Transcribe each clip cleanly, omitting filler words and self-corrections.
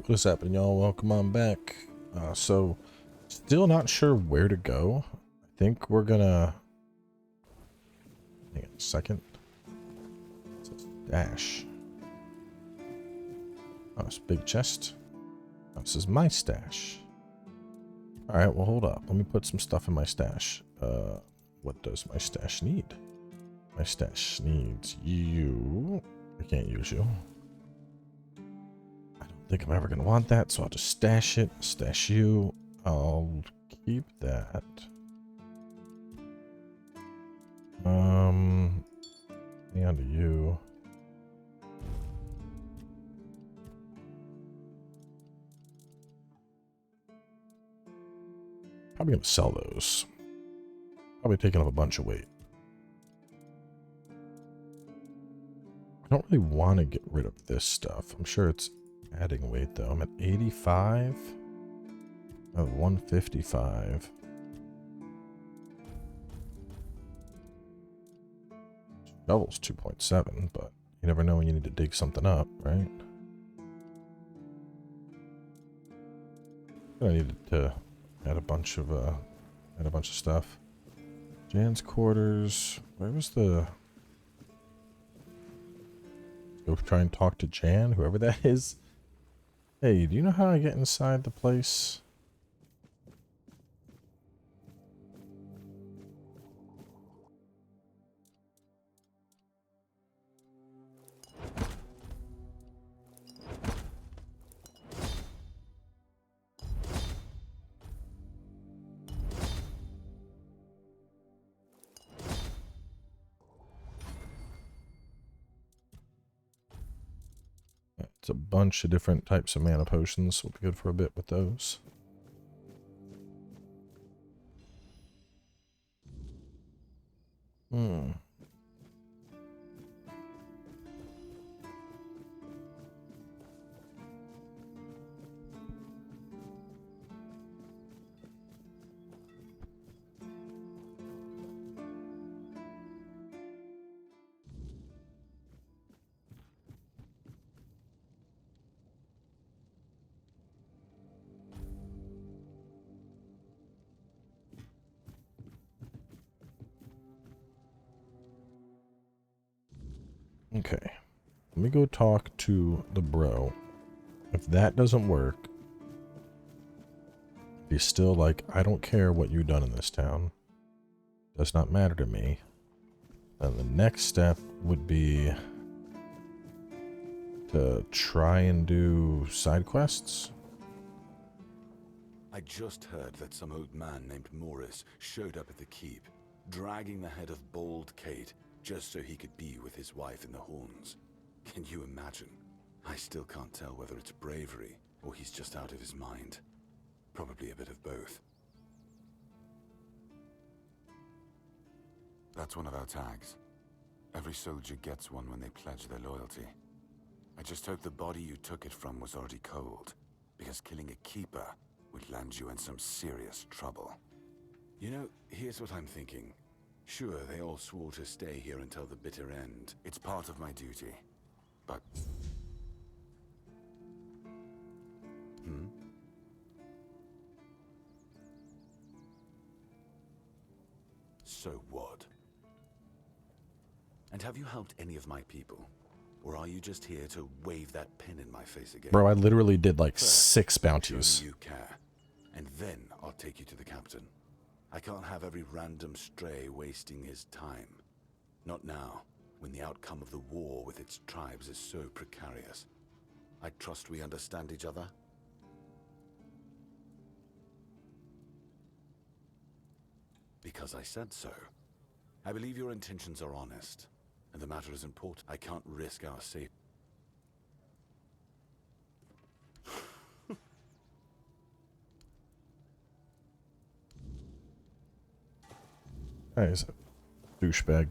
What is happening, y'all? Welcome on back. So, still not sure where to go. I think we're gonna... Hang on a second. It says dash. Oh, it's a big chest. Oh, this is my stash. Alright, well hold up. Let me put some stuff in my stash. What does my stash need? My stash needs you. I can't use you. I don't think I'm ever gonna want that, so I'll just stash it. Stash you. I'll keep that. And you. Probably gonna sell those. Probably taking up a bunch of weight. I don't really want to get rid of this stuff. I'm sure it's adding weight though. I'm at 85. I have 155. Shovel's 2.7, but you never know when you need to dig something up, right? I needed to add a bunch of stuff. Jan's quarters. Where was the... Go try and talk to Jan, whoever that is. Hey, do you know how I get inside the place? It's a bunch of different types of mana potions, so we'll be good for a bit with those. Okay. Let me go talk to the bro. If that doesn't work, if he's still like, I don't care what you've done in this town. Does not matter to me. Then the next step would be to try and do side quests. I just heard that some old man named Morris showed up at the keep, dragging the head of bald Kate just so he could be with his wife in the horns. Can you imagine? I still can't tell whether it's bravery or he's just out of his mind. Probably a bit of both. That's one of our tags. Every soldier gets one when they pledge their loyalty. I just hope the body you took it from was already cold, because killing a keeper would land you in some serious trouble. You know, here's what I'm thinking. Sure, they all swore to stay here until the bitter end. It's part of my duty. But... So what? And have you helped any of my people? Or are you just here to wave that pen in my face again? Bro, I literally did like First, 6 show me bounties. you care, and then I'll take you to the captain. I can't have every random stray wasting his time. Not now, when the outcome of the war with its tribes is so precarious. I trust we understand each other? Because I said so. I believe your intentions are honest, and the matter is important. I can't risk our safety. That is a douchebag.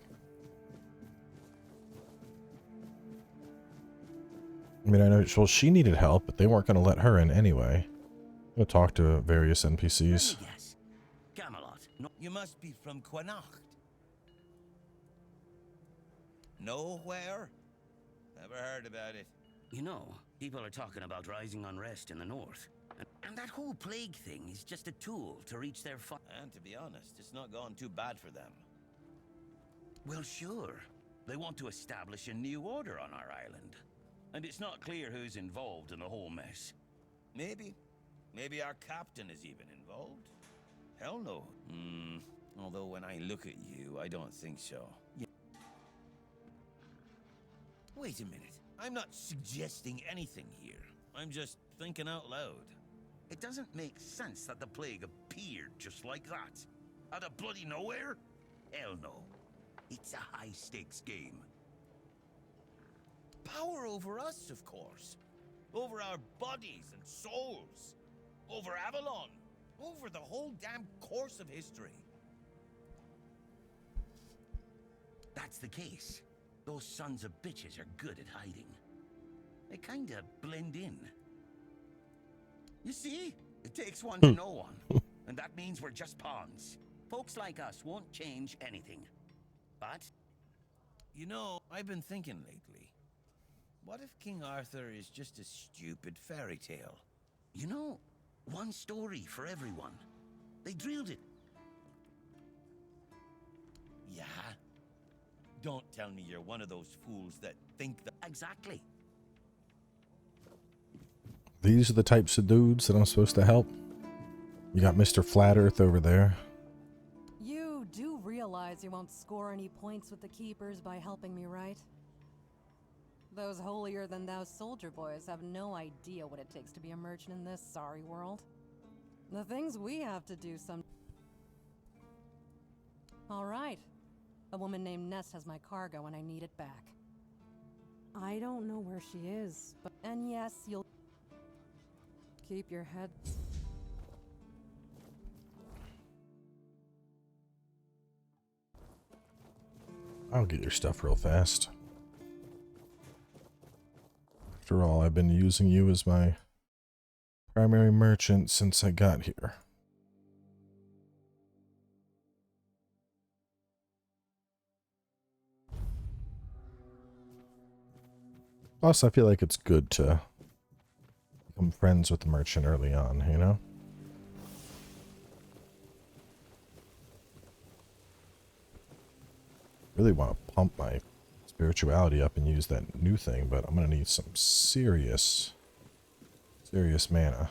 I mean, I know, well, she needed help, but they weren't going to let her in anyway. I'm going to talk to various NPCs. Yes. Camelot. No, you must be from Quanacht. Nowhere? Never heard about it. You know, People are talking about rising unrest in the north. And that whole plague thing is just a tool to reach their And to be honest, it's not gone too bad for them. Well, sure. They want to establish a new order on our island. And it's not clear who's involved in the whole mess. Maybe. Maybe our captain is even involved. Hell no. Although when I look at you, I don't think so. Yeah. Wait a minute. I'm not suggesting anything here. I'm just thinking out loud. It doesn't make sense that the plague appeared just like that. Out of bloody nowhere? Hell no. It's a high-stakes game. Power over us, of course. Over our bodies and souls. Over Avalon. Over the whole damn course of history. That's the case. Those sons of bitches are good at hiding. They kinda blend in. You see? It takes one to know one. And that means we're just pawns. Folks like us won't change anything. But, you know, I've been thinking lately. What if King Arthur is just a stupid fairy tale? You know, one story for everyone. They drilled it. Yeah? Don't tell me you're one of those fools that think that... Exactly. These are the types of dudes that I'm supposed to help. You got Mr. Flat Earth over there. You do realize you won't score any points with the Keepers by helping me, right? Those holier-than-thou soldier boys have no idea what it takes to be a merchant in this sorry world. The things we have to do some... Alright. A woman named Nest has my cargo and I need it back. I don't know where she is, but... And yes, you'll... Keep your head... I'll get your stuff real fast. After all, I've been using you as my primary merchant since I got here. Plus, I feel like it's good to become friends with the merchant early on, you know? Really want to pump my spirituality up and use that new thing, but I'm going to need some serious mana.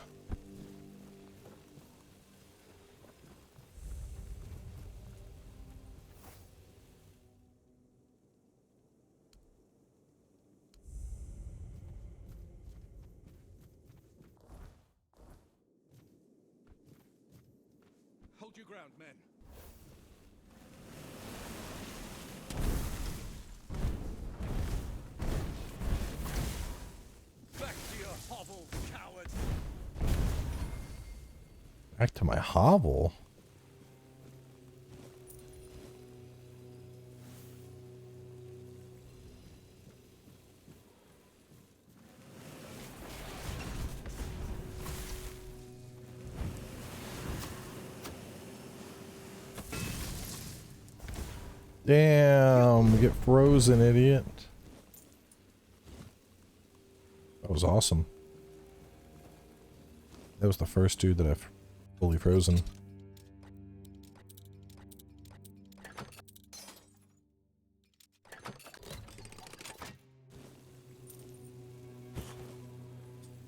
Hold your ground, men. Back to your hovel, coward. Back to my hovel? Damn, get frozen, idiot. That was awesome. That was the first dude that I've fully frozen.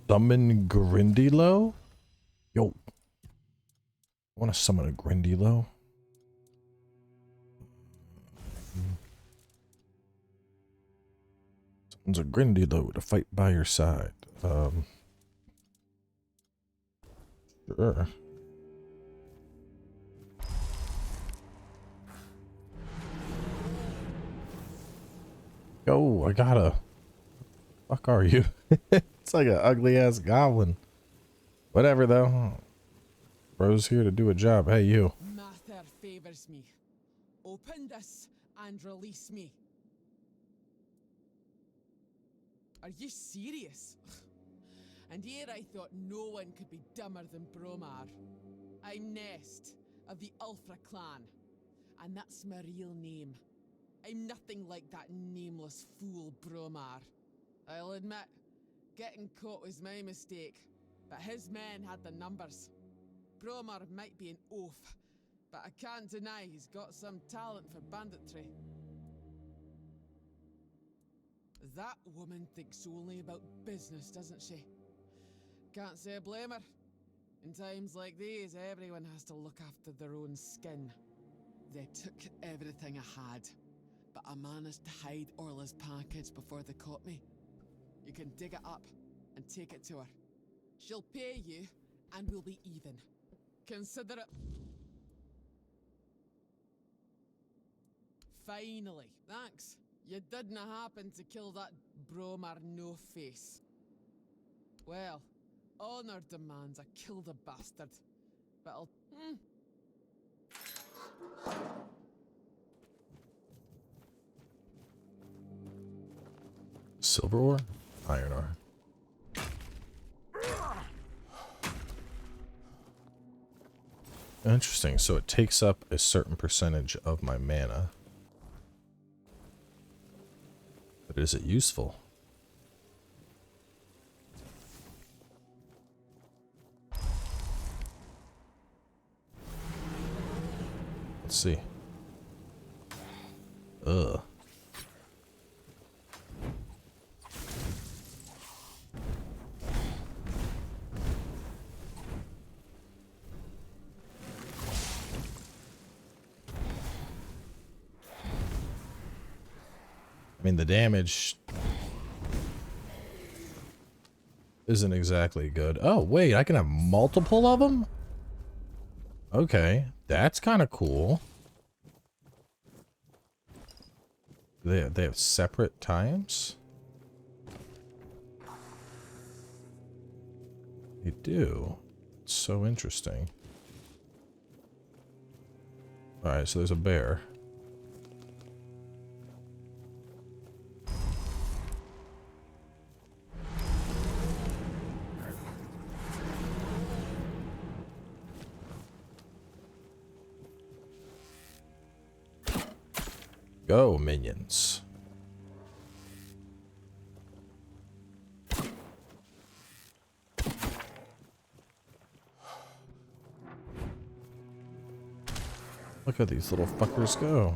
Summon Grindylow? Yo. I want to summon a Grindylow. Summons a Grindylow to fight by your side. Sure. Yo, I gotta. Fuck are you? It's like an ugly ass goblin. Whatever though. Bro's here to do a job. Hey you. Master favors me. Open this and release me. Are you serious? And here I thought no one could be dumber than Bromar. I'm Nest of the Ulfra clan, and that's my real name. I'm nothing like that nameless fool Bromar. I'll admit, Getting caught was my mistake, but his men had the numbers. Bromar might be an oaf, but I can't deny he's got some talent for banditry. That woman thinks only about business, doesn't she? Can't say I blame her. In times like these, everyone has to look after their own skin. They took everything I had, but I managed to hide Orla's package before they caught me. You can dig it up and take it to her. She'll pay you, and we'll be even. Consider it... Finally, thanks. You didn't happen to kill that Bromar no-face. Well, honor demands I kill the bastard. But I'll... Silver ore? Iron ore. Interesting. So it takes up a certain percentage of my mana. But is it useful? Let's see. Ugh. I mean, the damage isn't exactly good. Oh, wait, I can have multiple of them? Okay, that's kind of cool. They have separate times? They do. It's so interesting. Alright, so there's a bear. Go, minions. Look at these little fuckers go.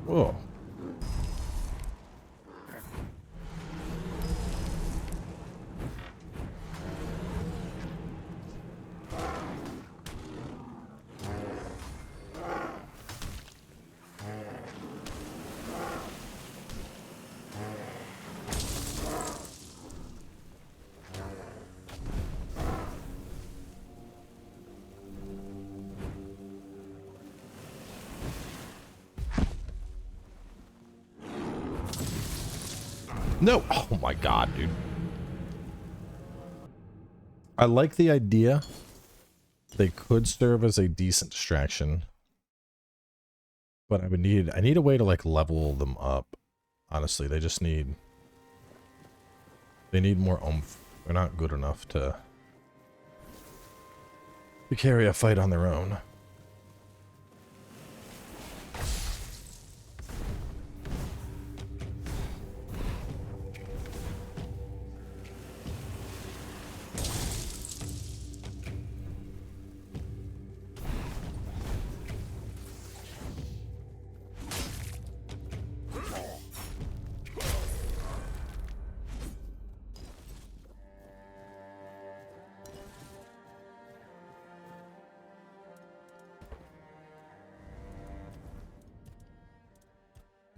Whoa. No! Oh my god, dude. I like the idea. They could serve as a decent distraction. But I need a way to like level them up. Honestly, they just need... They need more oomph. They're not good enough to carry a fight on their own.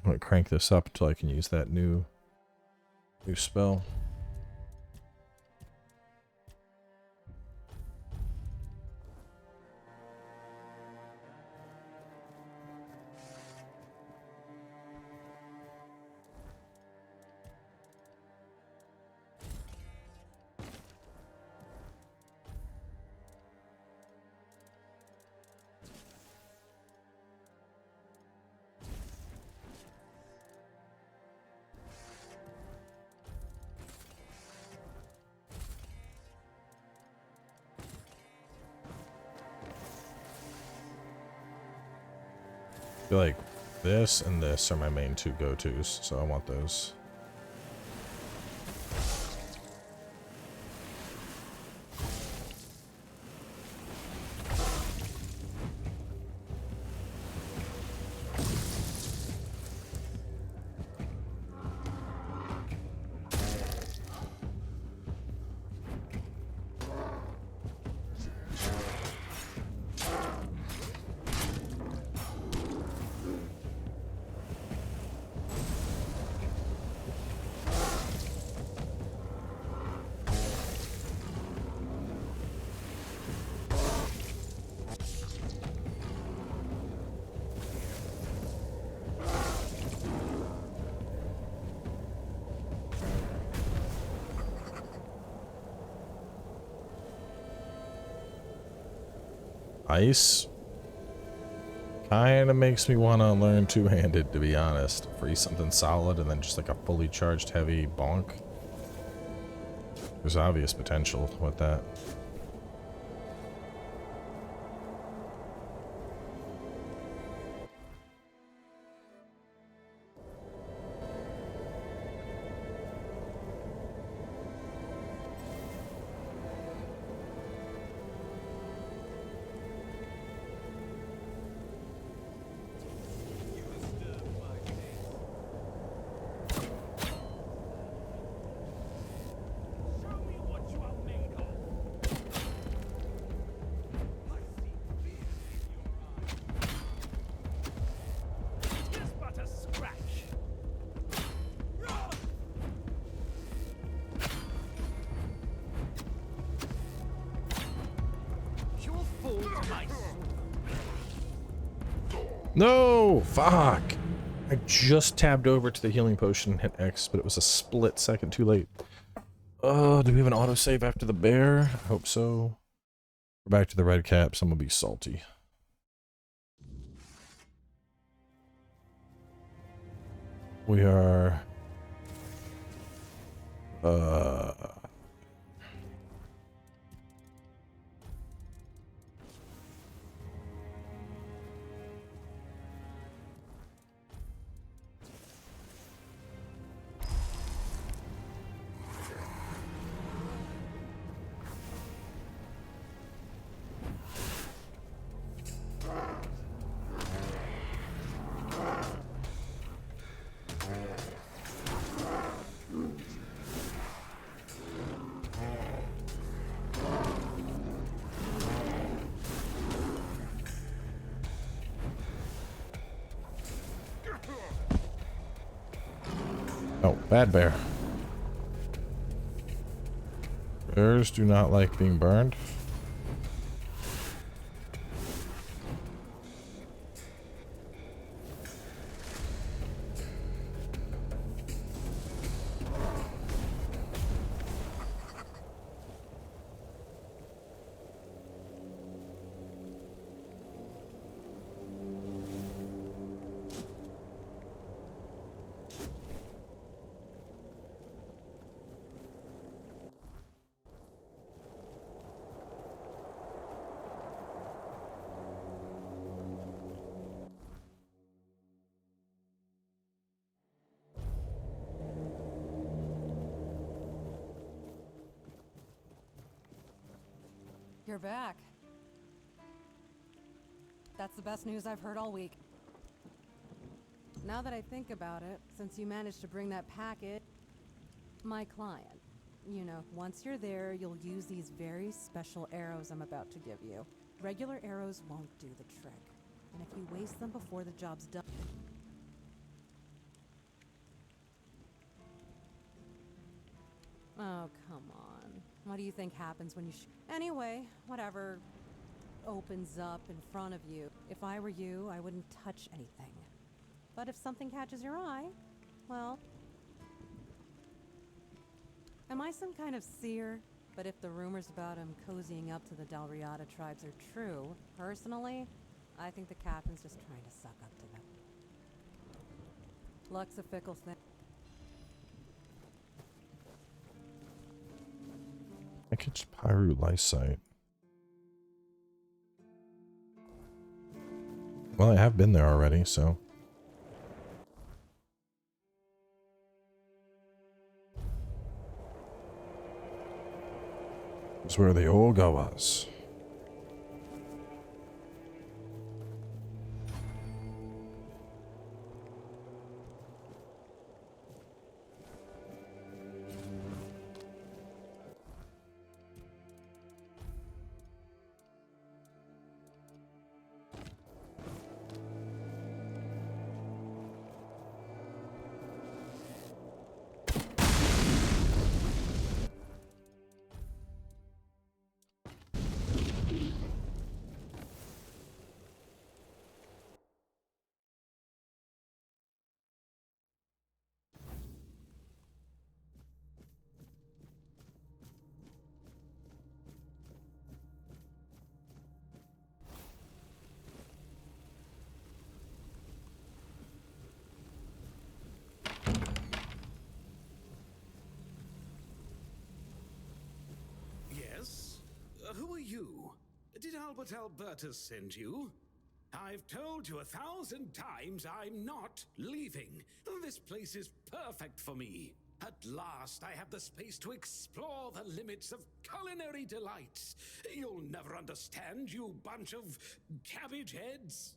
I'm gonna crank this up until I can use that new spell. feel like this and this are my main two go-tos, so I want those. Ice kind of makes me want to learn two-handed, to be honest. Free something solid and then just like a fully charged heavy bonk. There's obvious potential with that. No! Fuck! I just tabbed over to the healing potion and hit X, but it was a split second too late. Oh, do we have an autosave after the bear? I hope so. We're back to the red caps. I'm gonna be salty. We are... Oh, bad bear. Bears do not like being burned. You're back. That's the best news I've heard all week. Now that I think about it, since you managed to bring that packet, my client, you know, once you're there, you'll use these very special arrows I'm about to give you. Regular arrows won't do the trick. And if you waste them before the job's done... Oh, come on. What do you think happens when you Anyway, whatever opens up in front of you. If I were you, I wouldn't touch anything. But if something catches your eye, well... Am I some kind of seer? But if the rumors about him cozying up to the Dalriada tribes are true, personally, I think the captain's just trying to suck up to them. Luck's a fickle thing. I could just Pyru Lysite. Well, I have been there already, so. It's where the Olga was. Yes? Who are you? Did Albert Albertus send you? I've told you 1,000 times I'm not leaving. This place is perfect for me. At last, I have the space to explore the limits of culinary delights. You'll never understand, you bunch of cabbage heads.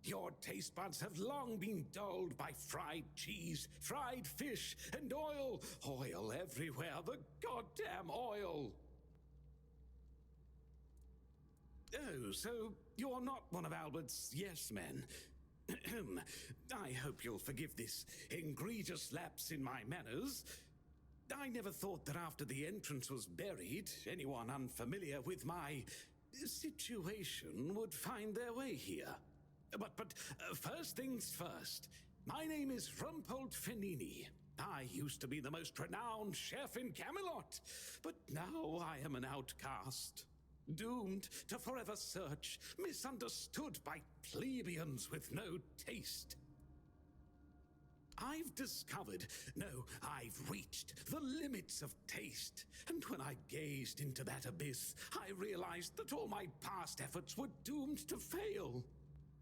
Your taste buds have long been dulled by fried cheese, fried fish, and oil. Oil everywhere, the goddamn oil. Oh, so you're not one of Albert's yes men. I hope you'll forgive this egregious lapse in my manners. I never thought that after the entrance was buried, anyone unfamiliar with my situation would find their way here. But first things first. My name is Rumpold Fenini. I used to be the most renowned chef in Camelot, but now I am an outcast. Doomed to forever search, misunderstood by plebeians with no taste. I've discovered, no, I've reached the limits of taste. And when I gazed into that abyss, I realized that all my past efforts were doomed to fail.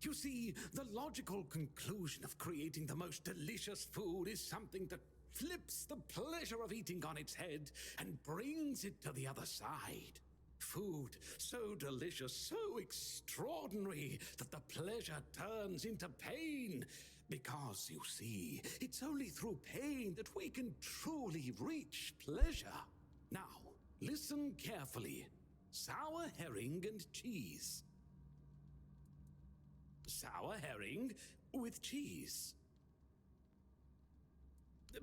You see, the logical conclusion of creating the most delicious food is something that flips the pleasure of eating on its head and brings it to the other side. Food so delicious, so extraordinary, that the pleasure turns into pain. Because, you see, it's only through pain that we can truly reach pleasure. Now, listen carefully. Sour herring and cheese. Sour herring with cheese.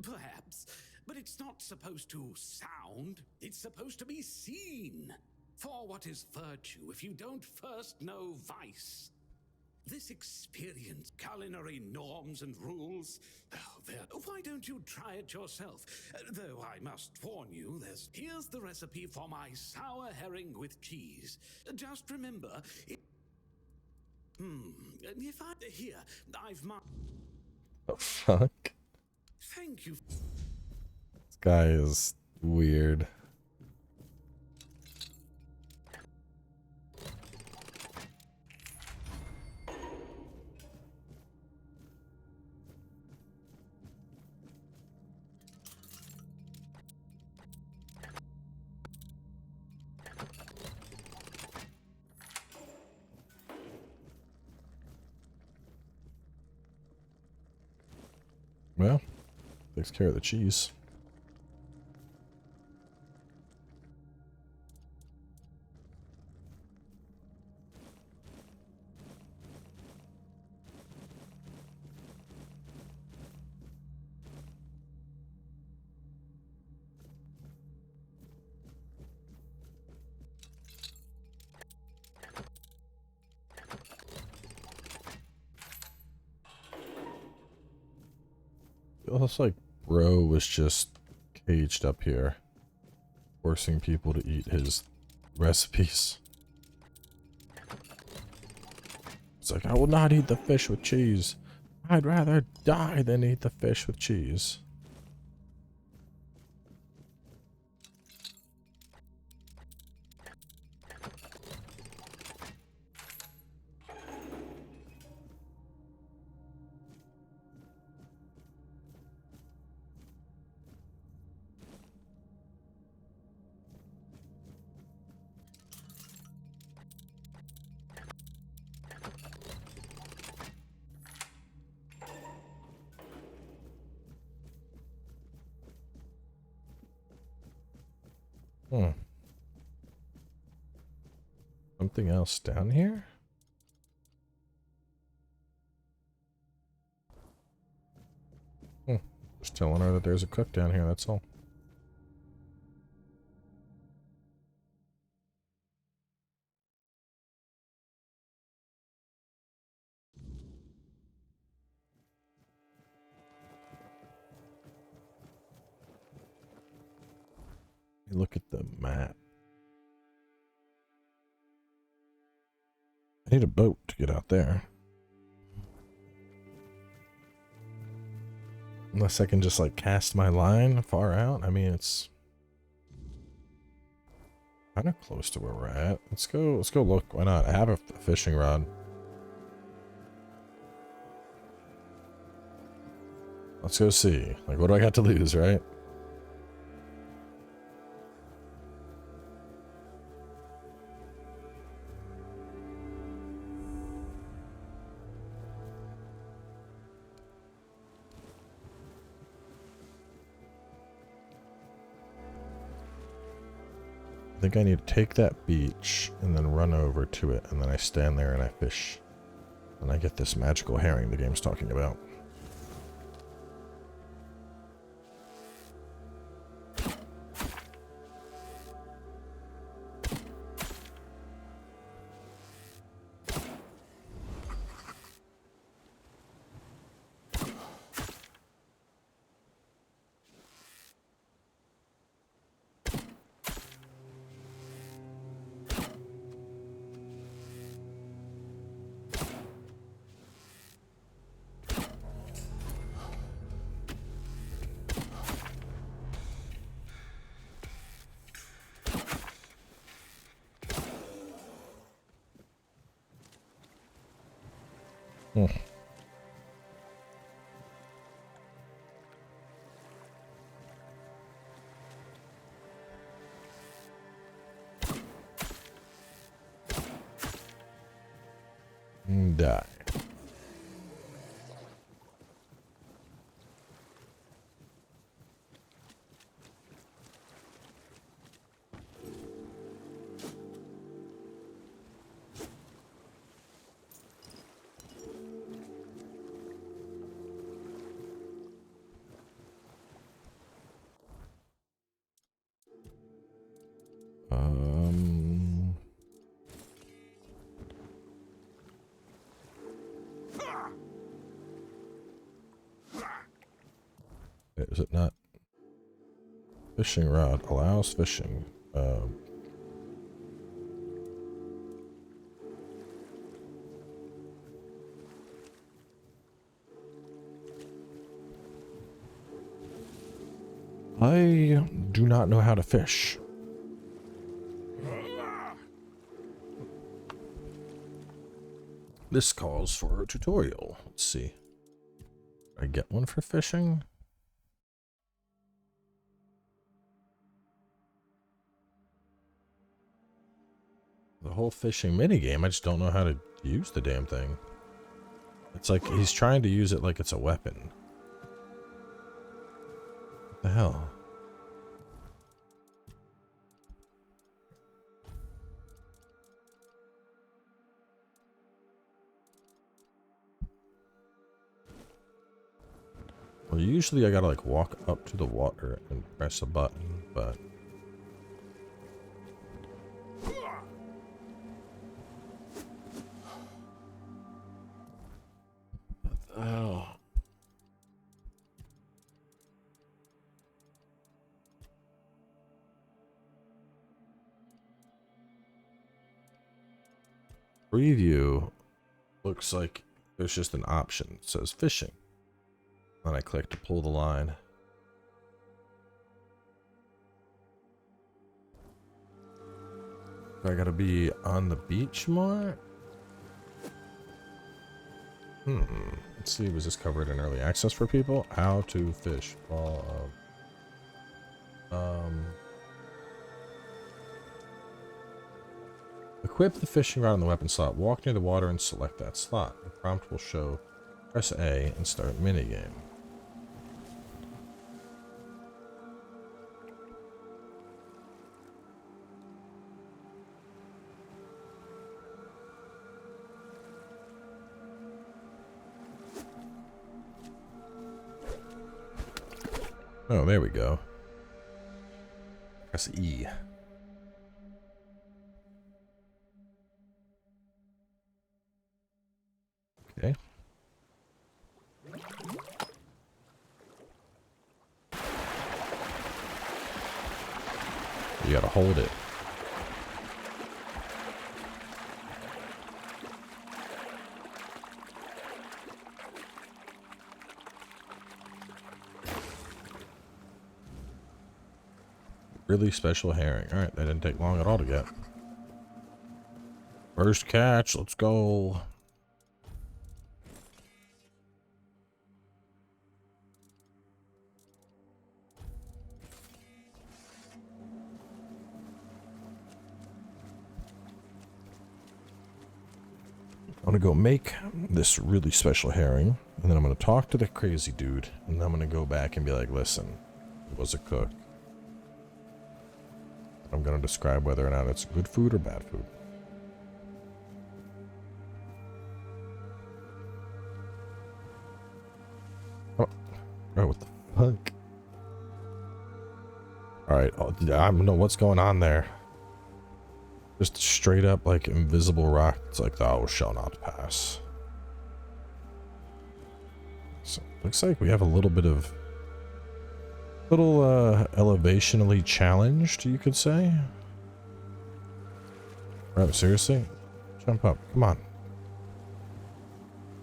Perhaps, but it's not supposed to sound, it's supposed to be seen. For what is virtue if you don't first know vice? This experience, culinary norms and rules, why don't you try it yourself? Though I must warn you, here's the recipe for my sour herring with cheese. Just remember, if I... Here, I've marked... The fuck? Thank you. This guy is weird. Well, takes care of the cheese. It looks like Bro was just caged up here, forcing people to eat his recipes. It's like, I will not eat the fish with cheese. I'd rather die than eat the fish with cheese. Hmm. Something else down here? Just telling her that there's a cook down here, that's all. Look at the map. I need a boat to get out there. Unless I can just like cast my line far out. I mean, it's kind of close to where we're at. Let's go look. Why not? I have a fishing rod. Let's go see. Like, what do I got to lose, right? I think I need to take that beach and then run over to it, and then I stand there and I fish. And I get this magical herring the game's talking about. Die. Is it not? Fishing rod allows fishing. I do not know how to fish. This calls for a tutorial. Let's see. I get one for fishing? The whole fishing minigame, I just don't know how to use the damn thing. It's like he's trying to use it like it's a weapon. What the hell? Well, usually I gotta like walk up to the water and press a button, but... Oh. Preview looks like there's just an option. It says fishing. Then I click to pull the line. Do I gotta be on the beach more? Let's see, was this covered in early access for people? How to fish. Fall of... Equip the fishing rod on the weapon slot. Walk near the water and select that slot. The prompt will show press A and start minigame. Oh, there we go. Press E. Okay. You gotta hold it. Really special herring. Alright, that didn't take long at all to get. First catch, let's go. I'm gonna go make this really special herring, and then I'm gonna talk to the crazy dude, and then I'm gonna go back and be like, listen, it was a cook. I'm gonna describe whether or not it's good food or bad food. Oh, what the fuck? Alright, I don't know what's going on there. Just straight up like invisible rock. It's like thou shall not pass. So looks like we have a little bit of elevationally challenged, you could say. Right, seriously? Jump up. Come on.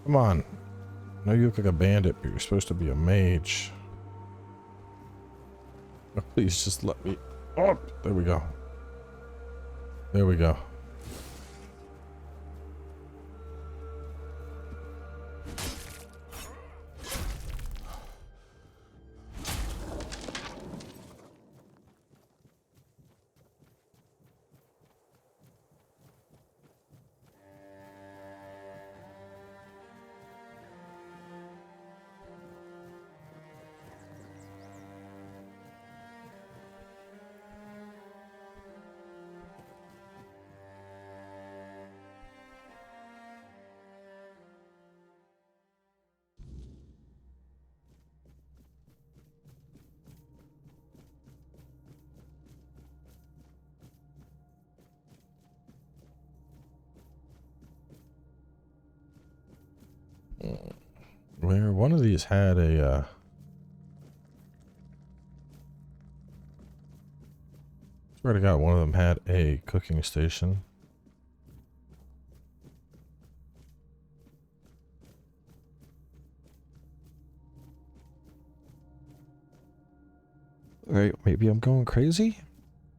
Come on. I know you look like a bandit, but you're supposed to be a mage. Oh, please just let me. Oh, there we go. There we go. Where one of these had a swear to God, one of them had a cooking station. Alright, maybe I'm going crazy?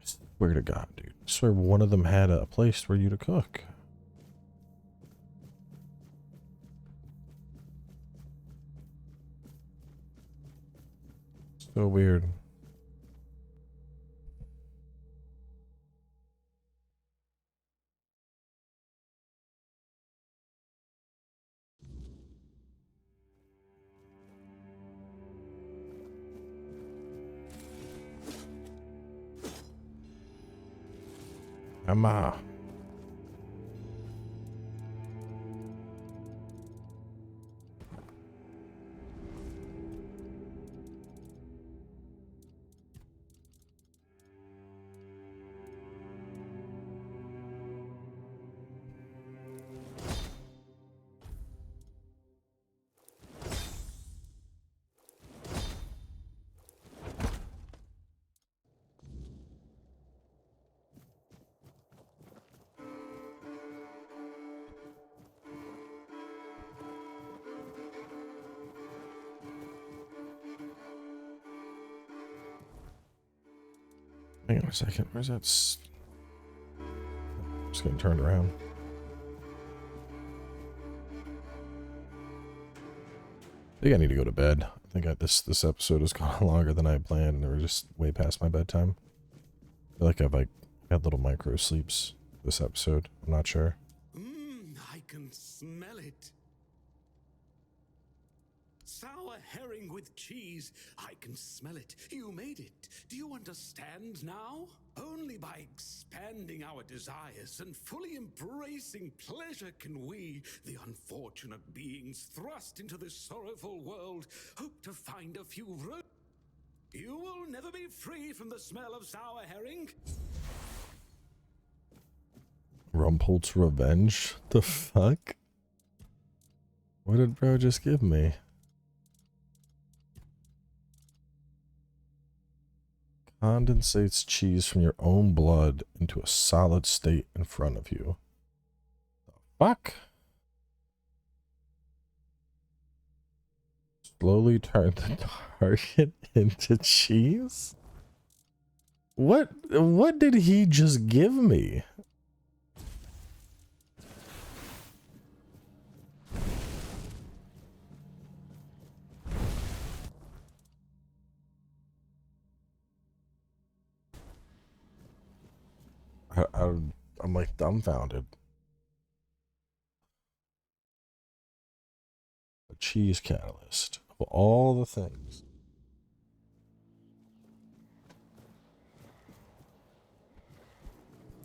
Swear to God, dude. I swear one of them had a place for you to cook. So weird. Emma. Hang on a second. Where's that? Just getting turned around. I think I need to go to bed. I think this episode has gone longer than I had planned, and we're just way past my bedtime. I feel like I've had little micro sleeps this episode. I'm not sure. I can smell it. Sour herring with cheese. I can smell it. You made it. Do you understand now? Only by expanding our desires and fully embracing pleasure can we, the unfortunate beings thrust into this sorrowful world, hope to find a few You will never be free from the smell of sour herring. Rumpolt's Revenge? The fuck? What did bro just give me? Condensates cheese from your own blood into a solid state in front of you. The fuck? Slowly turn the target into cheese? What did he just give me? I'm like dumbfounded. A cheese catalyst of all the things.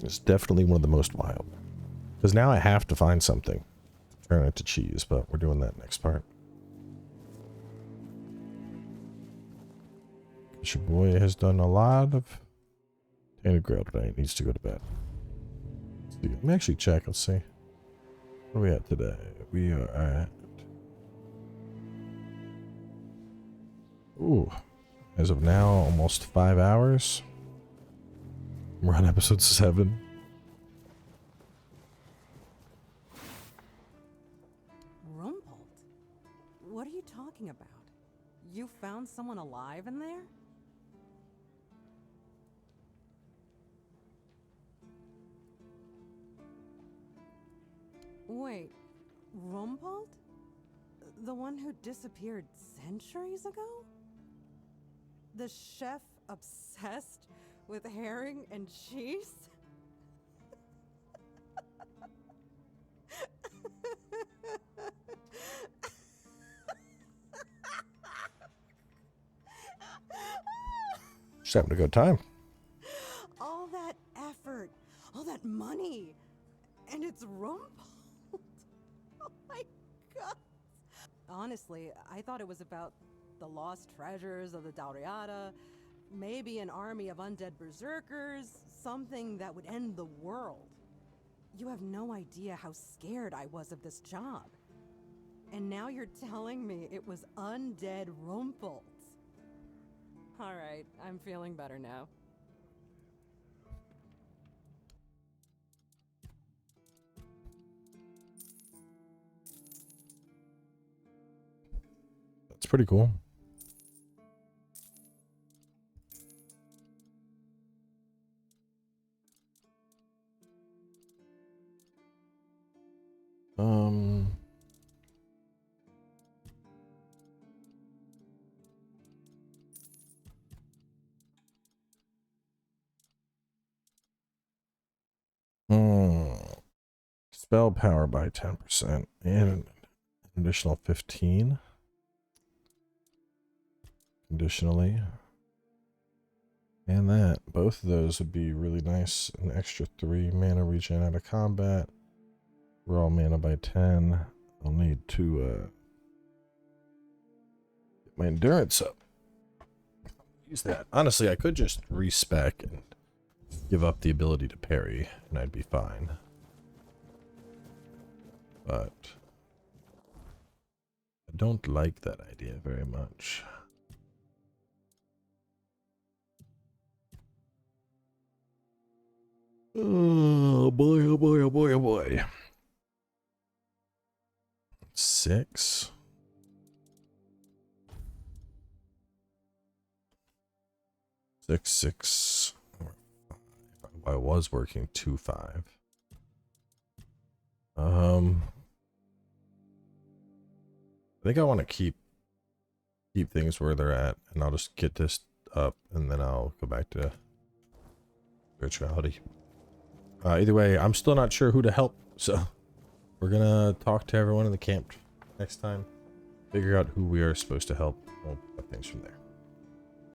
It's definitely one of the most wild. Because now I have to find something to turn it to cheese, but we're doing that next part. Your boy has done a lot of Tainted Grail today. He needs to go to bed. Let me actually check. Let's see. What are we at today? We are at... Ooh. As of now, almost 5 hours. We're on episode 7. Rumpold? What are you talking about? You found someone alive in there? Wait, Rumpold? The one who disappeared centuries ago? The chef obsessed with herring and cheese? Just having a good time. All that effort, all that money, and it's Rumpold. Oh my god. Honestly, I thought it was about the lost treasures of the Dauriata, maybe an army of undead berserkers, something that would end the world. You have no idea how scared I was of this job. And now you're telling me it was undead Rumpolds. Alright, I'm feeling better now. That's pretty cool. Spell power by 10% and an additional 15 conditionally. And that, both of those would be really nice. An extra 3 mana regen out of combat. Raw mana by 10. I'll need to get my endurance up. Use that. Honestly, I could just respec and give up the ability to parry, and I'd be fine. But I don't like that idea very much. Oh boy, oh boy, oh boy, oh boy. 6. Six. I was working 2-5. I think I want to keep things where they're at, and I'll just get this up, and then I'll go back to spirituality. Either way, I'm still not sure who to help, so we're gonna talk to everyone in the camp next time, figure out who we are supposed to help, and we'll put things from there.